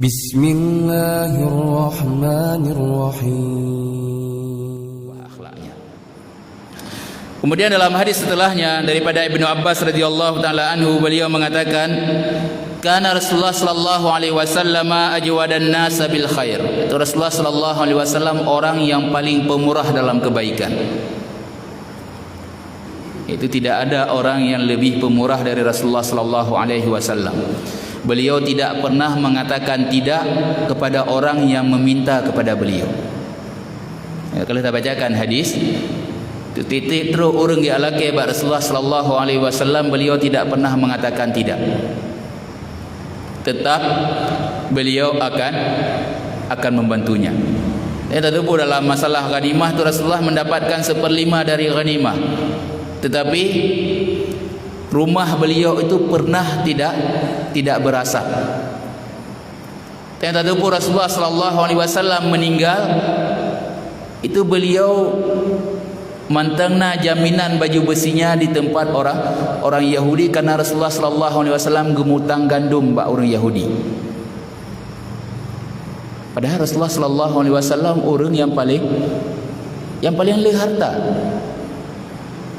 Bismillahirrahmanirrahim. Akhlaknya. Kemudian dalam hadis setelahnya daripada Ibnu Abbas radhiyallahu taala anhu, beliau mengatakan, kana Rasulullah sallallahu alaihi wasallam ajwadan nas bil khair. Itu Rasulullah sallallahu alaihi wasallam orang yang paling pemurah dalam kebaikan. Itu tidak ada orang yang lebih pemurah dari Rasulullah sallallahu alaihi wasallam. Beliau tidak pernah mengatakan tidak kepada orang yang meminta kepada beliau. Ya, kalau kita bacakan hadis, titik terus orang yang alaki kepada Rasulullah sallallahu alaihi wasallam, beliau tidak pernah mengatakan tidak. Tetap beliau akan membantunya. Tetapi dalam masalah ghanimah tu Rasulullah mendapatkan 1/5 dari ghanimah. Tetapi rumah beliau itu pernah tidak berasap. Tetapi Rasulullah sallallahu alaihi wasallam meninggal, itu beliau mantangna jaminan baju besinya di tempat orang Yahudi, karena Rasulullah sallallahu alaihi wasallam gemutang gandum bak orang Yahudi. Padahal Rasulullah sallallahu alaihi wasallam orang yang paling ahli harta.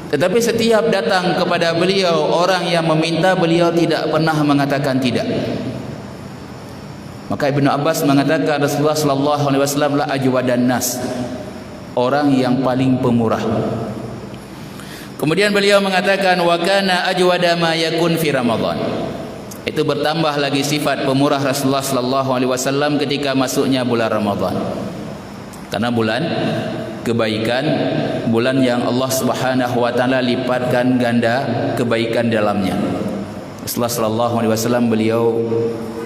Tetapi setiap datang kepada beliau orang yang meminta, beliau tidak pernah mengatakan tidak. Maka Ibnu Abbas mengatakan Rasulullah sallallahu alaihi wasallam la ajwadan nas, orang yang paling pemurah. Kemudian beliau mengatakan wa kana ajwada ma yakun fi Ramadan. Itu bertambah lagi sifat pemurah Rasulullah sallallahu alaihi wasallam ketika masuknya bulan Ramadan. Karena bulan kebaikan, bulan yang Allah Subhanahu wa taala lipatkan ganda kebaikan dalamnya. Rasulullah sallallahu alaihi wasallam beliau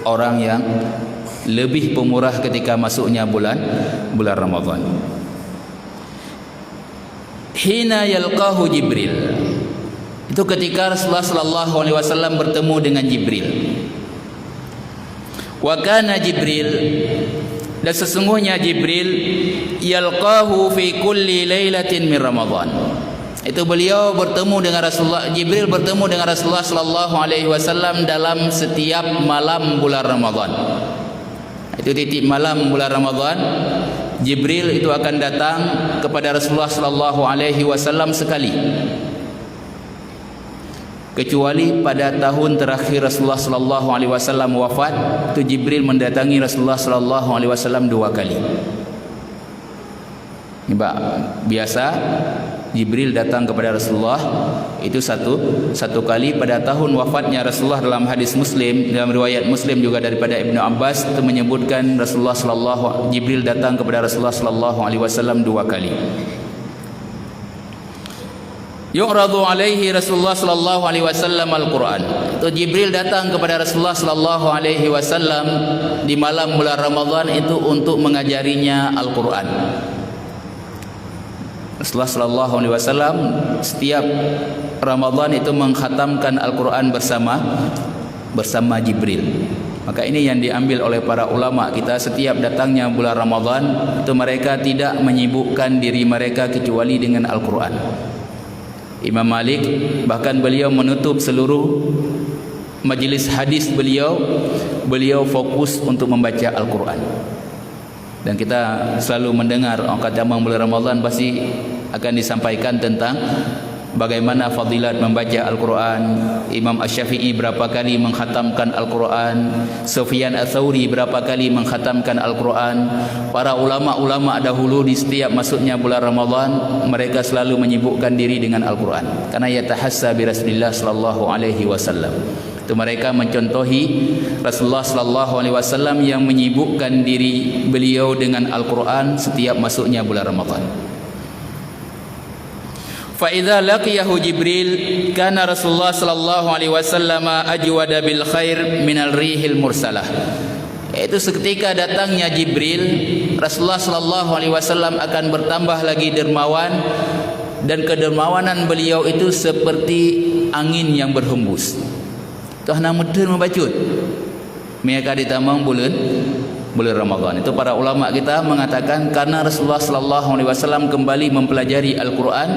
orang yang lebih pemurah ketika masuknya bulan Ramadan. Hina yalqahu Jibril. Itu ketika Rasulullah sallallahu alaihi wasallam bertemu dengan Jibril. Wa kana Jibril, dan sesungguhnya Jibril yalqahu fi kulli lailatin min Ramadan. Itu beliau bertemu dengan Rasulullah, Jibril bertemu dengan Rasulullah sallallahu alaihi wasallam dalam setiap malam bulan Ramadan. Itu titik malam bulan Ramadan, Jibril itu akan datang kepada Rasulullah sallallahu alaihi wasallam sekali. Kecuali pada tahun terakhir Rasulullah sallallahu alaihi wasallam wafat, itu Jibril mendatangi Rasulullah sallallahu alaihi wasallam 2 kali. Biasa Jibril datang kepada Rasulullah itu satu kali pada tahun wafatnya Rasulullah. Dalam hadis Muslim, dalam riwayat Muslim juga daripada Ibnu Abbas, itu menyebutkan Jibril datang kepada Rasulullah sallallahu alaihi wasallam 2 kali. Yu'radu alaihi Rasulullah sallallahu alaihi wasallam Al-Quran. Itu Jibril datang kepada Rasulullah sallallahu alaihi wasallam di malam bulan Ramadan itu untuk mengajarinya Al-Quran. Rasulullah sallallahu alaihi wasallam setiap Ramadan itu mengkhatamkan Al-Quran bersama Jibril. Maka ini yang diambil oleh para ulama kita, setiap datangnya bulan Ramadan itu mereka tidak menyibukkan diri mereka kecuali dengan Al-Quran. Imam Malik bahkan beliau menutup seluruh majlis hadis beliau fokus untuk membaca Al-Quran. Dan kita selalu mendengar angkat jamang bulan Ramadan pasti akan disampaikan tentang bagaimana fadilat membaca Al-Quran. Imam Asy-Syafi'i berapa kali mengkhatamkan Al-Quran, Sufyan Ats-Tsauri berapa kali mengkhatamkan Al-Quran. Para ulama-ulama dahulu di setiap masuknya bulan Ramadan mereka selalu menyibukkan diri dengan Al-Quran, karena yatahassa bi Rasulillah sallallahu alaihi wasallam. Itu mereka mencontohi Rasulullah sallallahu alaihi wasallam yang menyibukkan diri beliau dengan Al-Quran setiap masuknya bulan Ramadan. Fa idza laqiyahu Jibril kana Rasulullah sallallahu alaihi wasallam ajwada bil khair minal rihil mursalah. Itu seketika datangnya Jibril, Rasulullah sallallahu alaihi wasallam akan bertambah lagi dermawan, dan kedermawanan beliau itu seperti angin yang berhembus. Tuh nak mudun membacut. Mereka ditamang bulan bulan Ramadan. Itu para ulama kita mengatakan karena Rasulullah sallallahu alaihi wasallam kembali mempelajari Al-Qur'an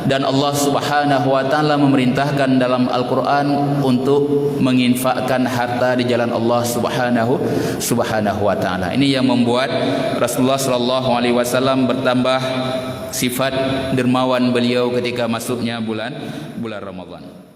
dan Allah Subhanahu wa taala memerintahkan dalam Al-Qur'an untuk menginfakkan harta di jalan Allah Subhanahu wa taala. Ini yang membuat Rasulullah sallallahu alaihi wasallam bertambah sifat dermawan beliau ketika masuknya bulan Ramadan.